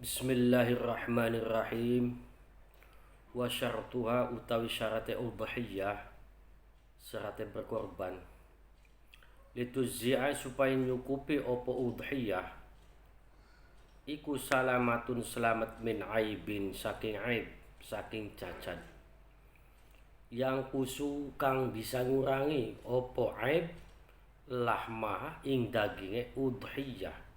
Bismillahirrahmanirrahim. Wa syartuha utawi syarate udhiyah syarate berkorban. Lituzzi'a supaya nyukupi opo udhiyah iku salamatun selamat min aibin saking aib saking cacat. Yang kusu kang bisa ngurangi opo aib lahmah ing daginge udhiyah.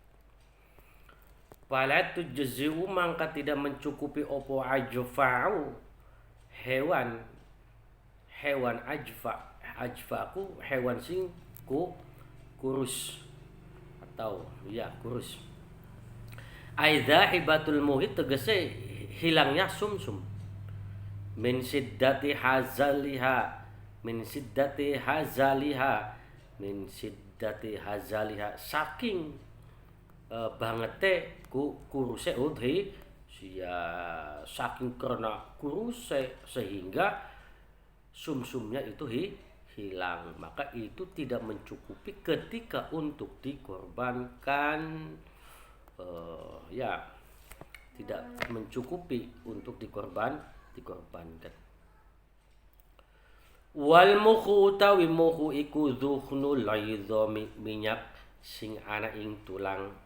Fala tujzi'u mangka tidak mencukupi opo ajfa'u hewan ajfaku hewan sing kurus atau ya kurus. Aidha hibatul muhit tegese hilangnya sumsum min siddati hazaliha min siddati hazaliha min siddati hazaliha saking bangete kuruse udhi sia saking karena kuruse sehingga sumsumnya itu hilang, maka itu tidak mencukupi ketika untuk dikorbankan. Ya tidak mencukupi untuk dikorbankan. Wal mukhu utawi mukhu iku dzukhnul idhami minyak sing ana ing tulang.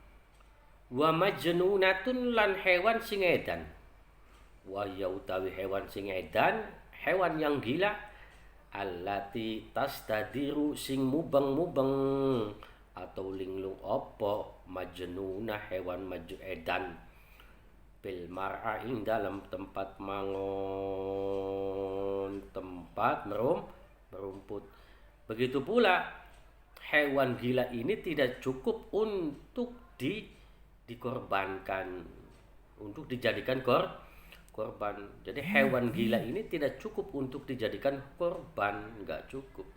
Wa majnunatun lan hewan sing edan. Wa ya utawi hewan sing edan, hewan yang gila allati tastadiru sing mubeng-mubeng atau linglung opo majnunah hewan edan bil mar'a ing dalam tempat mangon tempat merumput. Begitu pula hewan gila ini tidak cukup untuk dikorbankan, untuk dijadikan korban. Jadi hewan gila ini tidak cukup untuk dijadikan korban, nggak cukup.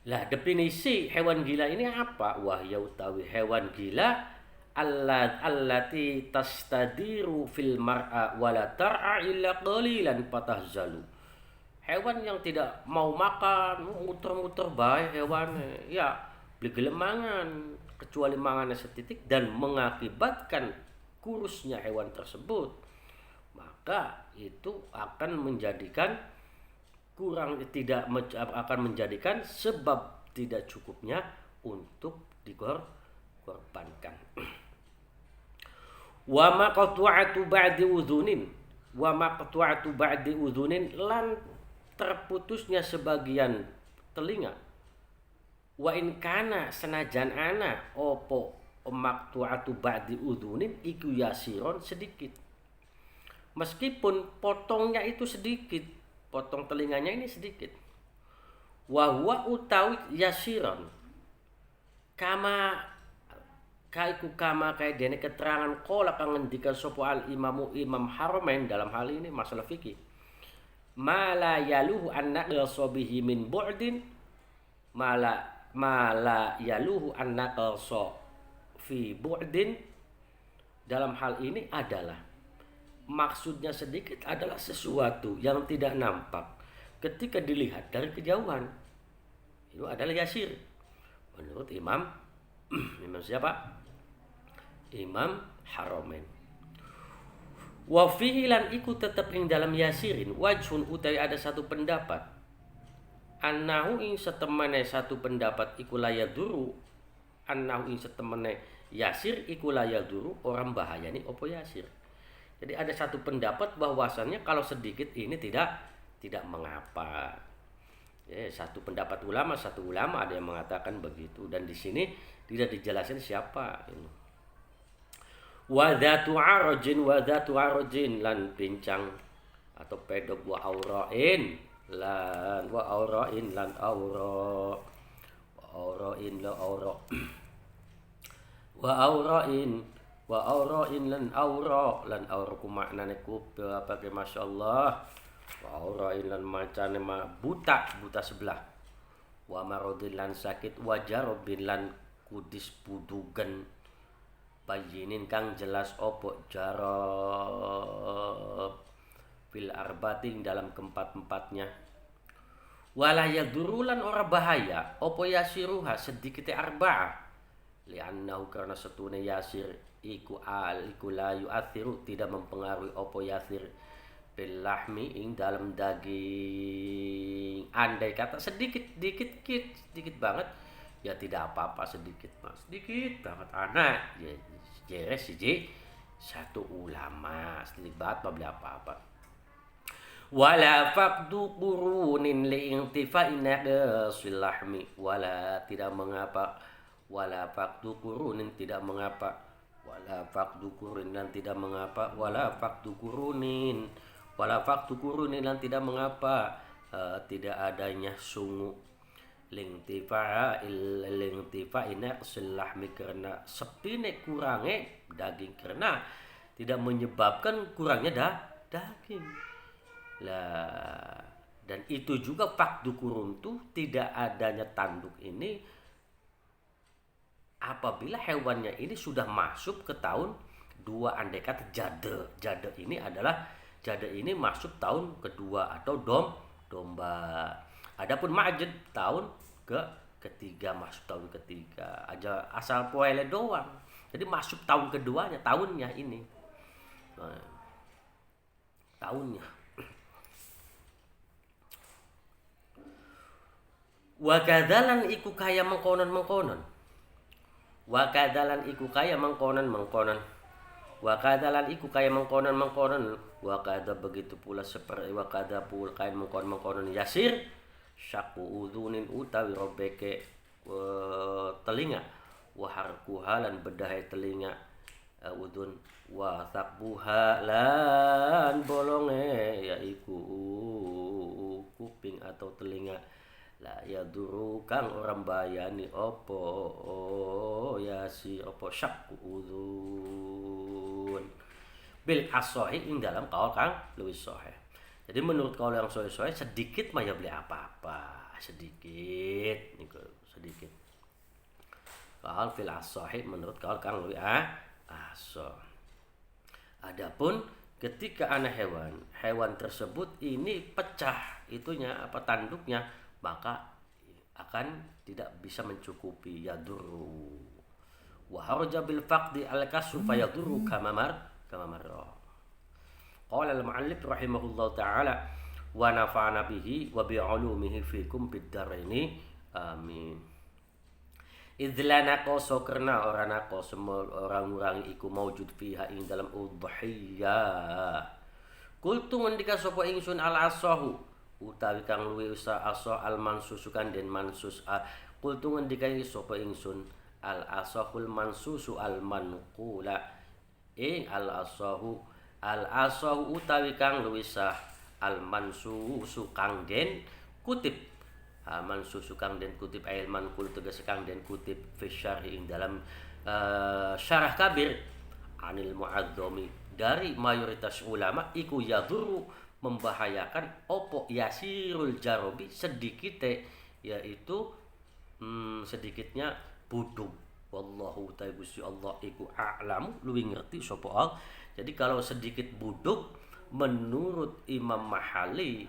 Lah definisi hewan gila ini apa? Wahya utawi hewan gila allati tastadiru fil mar'a wala tar'a illa qalilan patahzalu. Hewan yang tidak mau makan, muter-muter bae hewan, ya beli gelemangan kecuali mangannya setitik dan mengakibatkan kurusnya hewan tersebut, maka itu akan menjadikan akan menjadikan sebab tidak cukupnya untuk dikorbankan. Wa maqtu'atu ba'di udhunin lan terputusnya sebagian telinga. Wa in kana senajan ana opo maqtu'atu ba'di udhunin iku yasiron sedikit. Meskipun potongnya itu sedikit, potong telinganya ini sedikit. Wa huwa utawi yasiron kama kayak dene keterangan qala kang ngendikan sapa al imam Haramain dalam hal ini masalah fikih. Mala yaluhu an-naqsa bihi min bu'din mala yaluhu an-naqsa fi bu'din. Dalam hal ini adalah maksudnya sedikit adalah sesuatu yang tidak nampak ketika dilihat dari kejauhan. Itu adalah yasir menurut Imam siapa? Imam Haramain. Wa fihi lan iku tetep ing dalam yasirin wajhun utai ada satu pendapat annahu ing setemene satu pendapat iku layaduru annahu ing setemene yasir iku layaduru orang bahayani opo yasir. Jadi ada satu pendapat bahwasannya kalau sedikit ini tidak mengapa. Ya, satu ulama ada yang mengatakan begitu, dan di sini tidak dijelaskan siapa ini. Wa dzatu arajin lan pincang atau pedok wa aurain lan aura wa aurain lan aura ku maknane kupil apa ke masyaallah. Wa aurain lan macane buta sebelah. Wa maradin lan sakit wa jarobin lan kudis budugan bayinin kang jelas opo jarob fil arbating dalam keempat-empatnya. Wala yadurulan ora bahaya opo yasiruha sedikit arba'ah li'annahu karena setune yasir iku la yu'athiru tidak mempengaruhi opo yasir bil lahmi ing dalam daging. Andai kata sedikit banget ya tidak apa-apa, sedikit banget anak ya jeres siji satu ulama sedikit banget mau beli apa-apa. Wala faqdu qurunin li'intifai naqsil lahmi, wala tidak mengapa, wala faqdu qurunin tidak mengapa, wala faqdu qurunin dan tidak mengapa, wala faqdu qurunin, wala faqdu qurunin dan tidak mengapa, tidak adanya sungu lingtifa'i naqsil lahmi karena sepine kurange daging, karena tidak menyebabkan kurangnya daging lah. Dan itu juga faqdu qurun tuh tidak adanya tanduk ini apabila hewannya ini sudah masuk ke tahun 2, andai kata jade ini masuk tahun kedua atau domba. Adapun ma'jad tahun ketiga, masuk tahun ketiga aja asal poele doang, jadi masuk tahun keduanya, tahunnya ini tahunnya. Wa kadzalan iku kaya mengkonon wa kadzalan iku kaya mengkonon wa kadzalan iku kaya mengkonon wa kadza begitu pula seperti wa kadza pul kain mengkonon yasir syaku udhunin utawi robeke telinga wa harkuhalan bedahe telinga udhun wa thaqbuha lan bolonge yaiku kuping atau telinga la yaduru kang orang bayani opo yasi opo syaku udhun bil asohi ing dalam kaul kang luwih sahih. Jadi menurut kaul yang sahih sedikit mah ya beli apa-apa, sedikit niku sedikit. Kaul fil asohi menurut kaul kang luwih asoh. Adapun ketika ana hewan tersebut ini pecah itunya apa tanduknya, maka akan tidak bisa mencukupi yadurru wa harja bil faqdi al kasu fa yadurru kama marra. Qala al-mu'allif rahimahullah ta'ala wa nafa'ana bihi wa bi'ulumihi fikum bid-daraini amin. Idlana koso karena orang ngurangi iku maujud fiha ing dalam udhiyah. Kultu ngendika sapa ingsun al asahu utawi kang luwih usah asah al mansusukan den mansus kultu ngendika sapa ingsun al asahul mansusu al manqula ing al asahu utawi kang luwih sah al mansusu kang den kutip mansusu kang den kutip ail mankul tegas kang den kutip fi syarhi ing dalam syarah kabir anil mu'adzami dari mayoritas ulama iku yadhuru membahayakan opo yasirul jarobi sedikite yaitu sedikitnya budug. Wallahu ta'ala Gusti Allah iku a'lamu luwih ngerti sapa Allah. Jadi kalau sedikit budug menurut Imam Mahali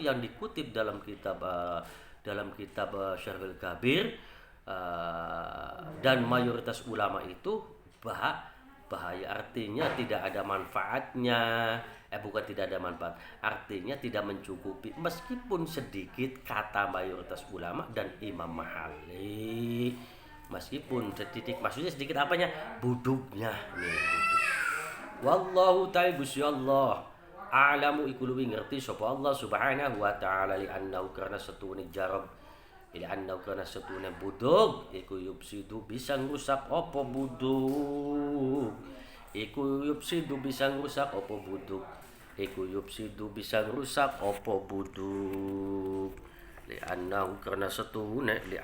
yang dikutip dalam kitab Syarhul Kabir dan mayoritas ulama itu bahaya, artinya tidak ada manfaatnya. Bukan tidak ada manfaat, artinya tidak mencukupi meskipun sedikit, kata mayoritas ulama dan Imam Mahali. Meskipun sedikit, maksudnya sedikit apanya? Budugnya nih, budug. Wallahu ta'ala Gusti Allah a'lamu iku luwih ngerti sapa Allah subhanahu wa ta'ala li annahu karena setune jarab li annahu karena setune budug iku yupsidu bisa ngrusak apa budug iku yupsidu bisa ngrusak apa budug iku yupsidu bisa ngrusak apa budug li annahu karena setune li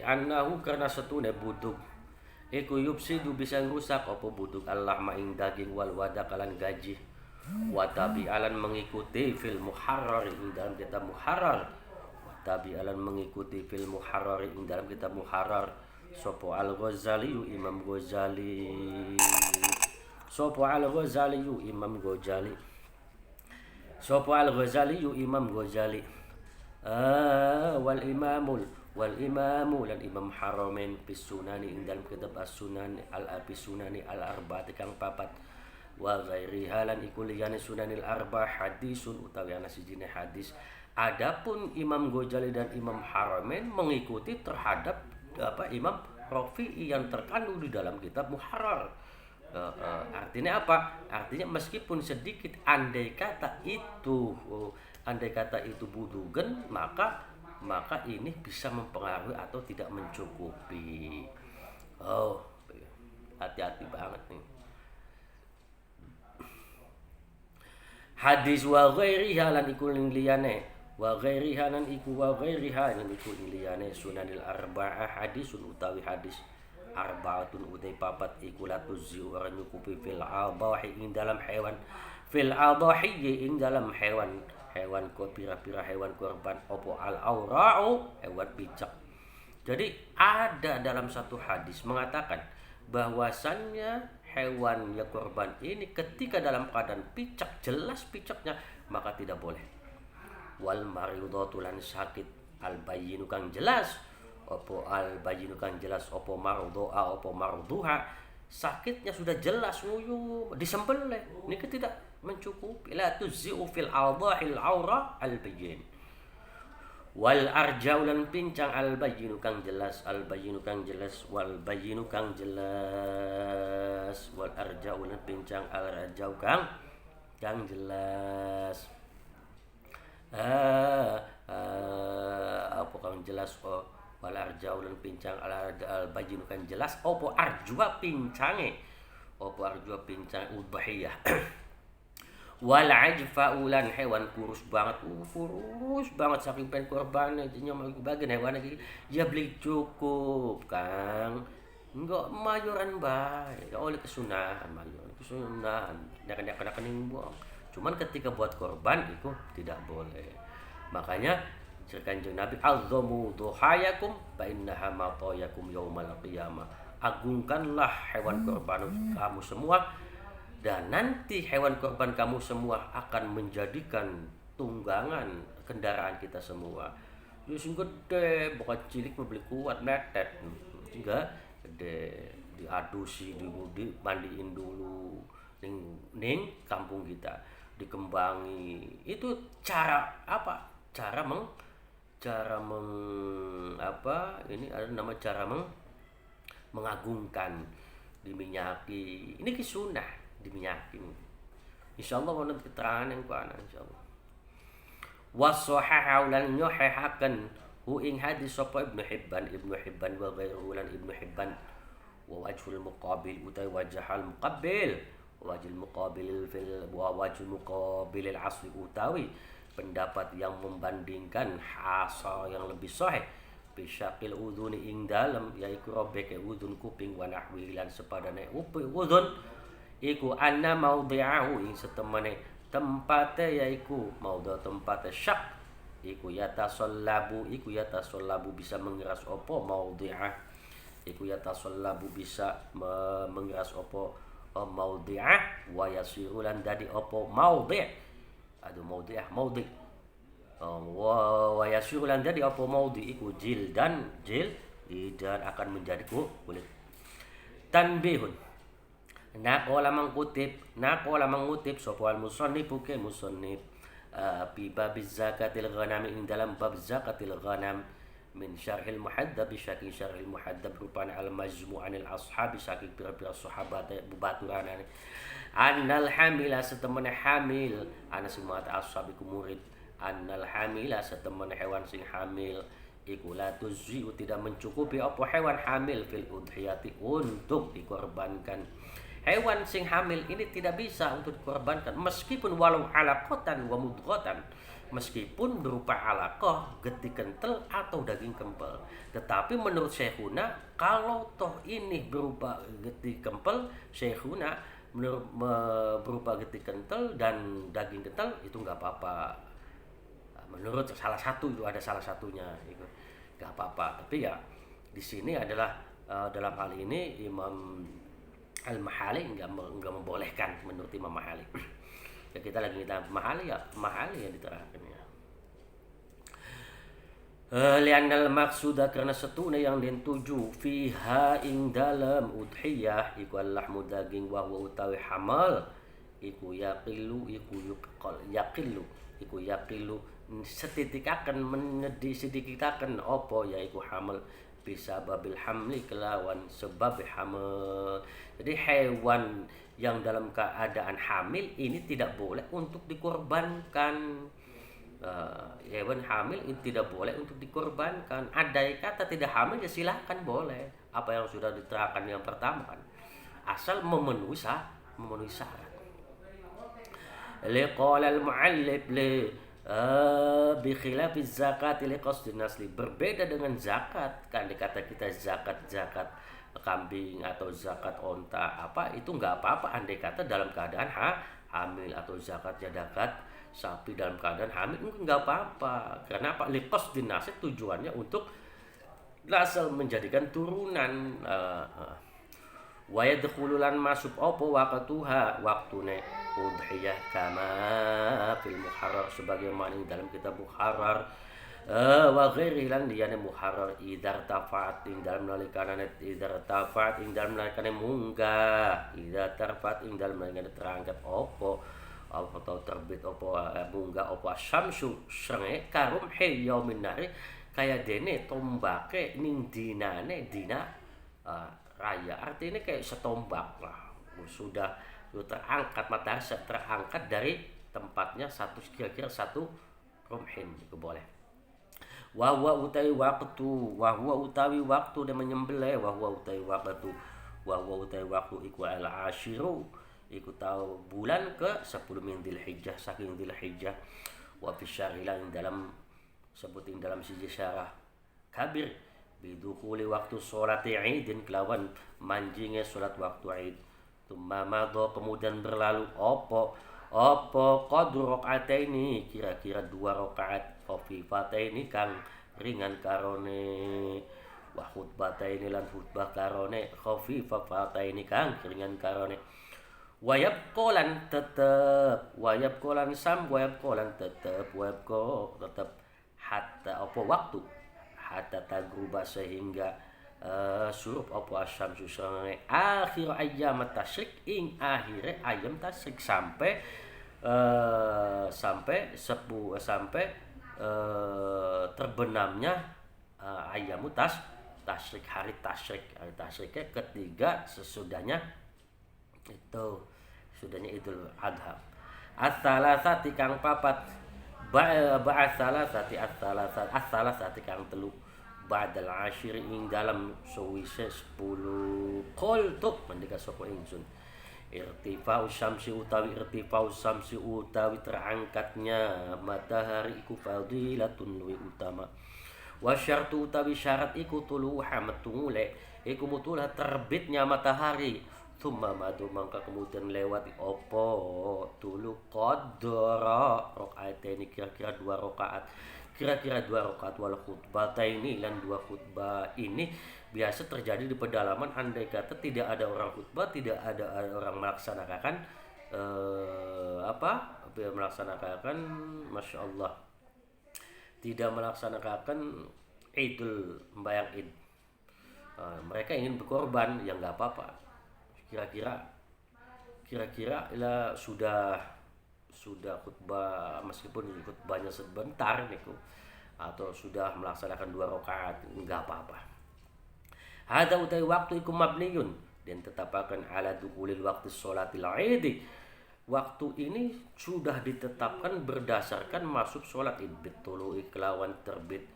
annahu karena setune budug iku yupsidu bisa ngrusak apa budug Allah maing daging wal wadakalan gaji wa tabi'alan mengikuti fil muharrar ing dalam kitab muharrar wa tabi'alan mengikuti fil muharrar ing dalam kitab muharrar sapa al-Ghazali Imam Ghazali sapa al-Ghazali Imam Ghazali wal imamu lan imam haramain bis sunani ing dalam kitab as-sunan sunani al arba'ati kang papat wa ghairiha lan iku liyane sunanil arba hadisun utawi ana sijine hadis. Adapun Imam Ghazali dan Imam Haramain mengikuti terhadap Imam Rafi'i yang terkandung di dalam kitab Muharrar. Artinya apa? Artinya meskipun sedikit andai kata itu budugen, maka ini bisa mempengaruhi atau tidak mencukupi. Hati-hati banget nih. Hadis wa ghairiha lan iku liyane liyane sunanil arba'ah hadisun utawi hadis arba'atun utai papat iku latuzzi ora nyukupi fil adahi ing dalam hewan ko pira-pira hewan korban opo al aura'u hewan picak. Jadi ada dalam satu hadis mengatakan bahwasannya hewan yang korban ini ketika dalam keadaan picak, jelas picaknya, maka tidak boleh. Wal maridatu lan sakit al bayyinu kang jelas opo mardoa opo marduha, sakitnya sudah jelas nguyu disembelih niki tidak mencukupi. La tuzi'u fil awdahil aura al bayyin. Wal arja'u lan pincang al bayyinu kang jelas wal bayyinu kang jelas wal arja'u lan pincang al arja'u kang jelas. Apa kang jelas wal arja'u lan pincang al bayyinu kang jelas opo arjua pincange udhiyah. Wal ajfa'u lan hewan kurus banget saking pen korban jadinya bagian hewan iki ya beli cukup kang enggak mayoran bae oleh kesunahan nak buang. Cuman ketika buat korban itu tidak boleh. Makanya Kanjeng Nabi azzamu duhayakum fa innaha matayakum yaumal qiyamah. Agungkanlah hewan korban kamu semua, dan nanti hewan korban kamu semua akan menjadikan tunggangan kendaraan kita semua. Sing gede, bukan cilik membeli kuat metet. Enggak gede, diadusi, dimandiin dulu ning kampung kita, dikembangi. Itu cara apa? Cara mengagungkan, diminyaki. Ini sunnah diminyakin. Insyaallah menurut keterangan yang kuana insyaallah. Wasahahu lan nyohahaken hu ing hadis sapa Ibnu Hibban wa ghairuhu lan Ibnu Hibban wa wajhul muqabil utai wajhal muqabbil wajhul muqabil al asli utawi pendapat yang membandingkan hasa yang lebih sahih bisyaqil udhuni ing dalem yaiku robeke udhun kuping wa nahwi lan sepadane udhun iku anna maudhi'ahu ing setemene tempate yaiku maudha tempate syak iku yatasallabu bisa mengeras opo maudhi'ah iku yatasallabu bisa mengeras opo maudhi'ah wa yasiru lan dadi opo maudhi' wa yasiru lan dadi opo maudhi iku jildan akan menjadi kulit. Tanbihun Nakola mengutip sapa al-musannif ke musannif fi bab zakatil ghanam ing dalam bab zakatil ghanam min syarhil muhaddab syarhil muhaddab rupana al-majmu' anil ashabi saking pira-pira sahabat bubaturane annal hamila setemene hamil ana semua ashab iku murid annal hamila setemene hewan sing hamil iku la tuzzi tidak mencukupi apa hewan hamil fil udhiyati untuk dikorbankan. Hewan sing hamil ini tidak bisa untuk dikorbankan meskipun walau alaqatan wa mudghatan, meskipun berupa alaqah getih kental atau daging kempel. Tetapi menurut Syekhuna kalau toh ini berupa getih kempel, Syekhuna berupa getih kental dan daging kental itu enggak apa-apa. Menurut salah satu itu ada salah satunya itu enggak apa-apa. Tapi ya di sini adalah dalam hal ini Imam Al-Mahali enggak membolehkan menurut Imam Mahali. Ya kita lagi kita Mahali yang diterangkan ya. Lianal maksuda karena setune yang den tuju fiha ing dalam udhiyah iku lahmu daging wa utawi hamal iku yaqilu setitikaken sedikitaken apa yaiku hamal bisa babil hamli kelawan sebab hamil. Jadi hewan yang dalam keadaan hamil ini tidak boleh untuk dikorbankan. Hewan hamil ini tidak boleh untuk dikorbankan. Andai kata tidak hamil ya silahkan boleh. Apa yang sudah diterangkan yang pertama kan, asal memenuhi syarat. Liqala al-mu'allif li bi khilafiz zakat li qasdin nasli, berbeda dengan zakat. Kan dikata kita zakat kambing atau zakat onta apa itu nggak apa-apa andai kata dalam keadaan hamil, atau zakat sapi dalam keadaan hamil nggak apa-apa. Karena apa? Li qasdin nasli, tujuannya untuk nasal menjadikan turunan. Wa yadkhulu lan masuk apa waqtuha waktune udhiyah kama fil muharrar, sebagaimana dalam kitab muharrar. Wa ghairi lan liyane muharrar idar tafaat ing dalam nalikane munggah, idar tarfat ing dalam nalikane terangkat apa atau terbit apa munggah apa syamsu srenge karum yaumin nari, kaya dene tombake ning dinane dina raya. Artinya kayak setombak lah, sudah terangkat, matahari terangkat dari tempatnya kira-kira satu rumhin itu boleh. Wahwa utawi waktu dia menyembelih, wahwa utawi waktu iku al ashiru iku tahu bulan ke 10 min Dzulhijjah saking Dzulhijjah. Wa fi syarilah dalam sebutin dalam siji syarah kabir bidukhuli waktu sholat idin kelawan manjingnya sholat waktu id. Tumma madha kemudian berlalu opo qadru rakaataini kira-kira 2 rakaat khafifataini kang ringan karone, wa khutbataini lan khutbah karone khafifataini kang ringan karone. Wayab kolan tetep hatta apa waktu hatta tagruba sehingga surup apa asyamsu akhir ayyam tasyrik ing akhire ayam tasyrik sampai terbenamnya ayyamu tasyrik, hari tasyriknya ketiga sesudahnya itu sudahnya Idul Adha. As-salasati kang papat ba'as-salasati as-salasati kang telu ba'dal ashiri ing dalam sewise 10 qultu mendika sapa ingsun irtifa'u syamsi utawi terangkatnya matahari iku fadilatun luwi utama. Wa syartu utawi syarat iku tuluha metungule iku mutulah terbitnya matahari. Thumma madu mangka kemudian lewati opo tulu qadra rakaataini kira-kira 2 rakaat wal khutbataini lan 2 khutbah. Ini biasa terjadi di pedalaman andai kata tidak ada orang khutbah, tidak ada orang melaksanakan Masya Allah, tidak melaksanakan Idul Mbayang Id. Mereka ingin berkorban, ya nggak apa-apa. Kira-kira sudah khutbah, meskipun khutbahnya sebentar niku, atau sudah melaksanakan 2 rakaat enggak apa-apa. Hada utai waktu iku mabniyun dan tetapakan ala dukhulil waktu sholatil id. Waktu ini sudah ditetapkan berdasarkan masuk sholat id bitulu'i kelawan terbit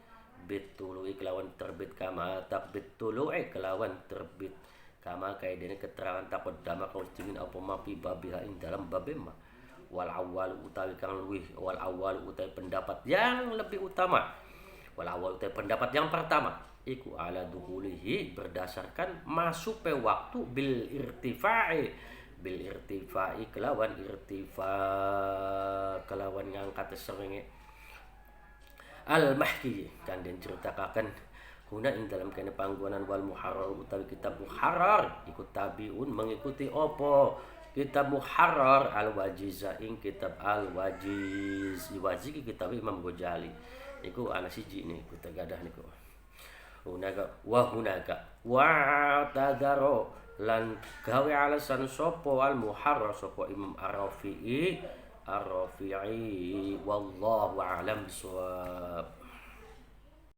kama takbit tulu'i kelawan terbit kama kaidene keterangan takut dama kau tingin apa mapi babiha ing dalam babema. Wal awal utawi pendapat yang lebih utama. Wal awal utawi pendapat yang pertama iku ala duhulihi berdasarkan masuke waktu bil irtifa'i kelawan ngangkat seringe al mahki kan den ceritakan huna ing dalam kene panggonan wal muharrar utawi kitab muharrar ikut tabiun mengikuti opo kitab muharrar al wajiza ing kitab al wajiz kitab Imam Ghazali Niku ana siji niku tegadah niku. Hunaka wa tadaro lan gawe alasan sopo al muharrar sopo Imam Ar-Rafi'i wallahu a'lam bishawab.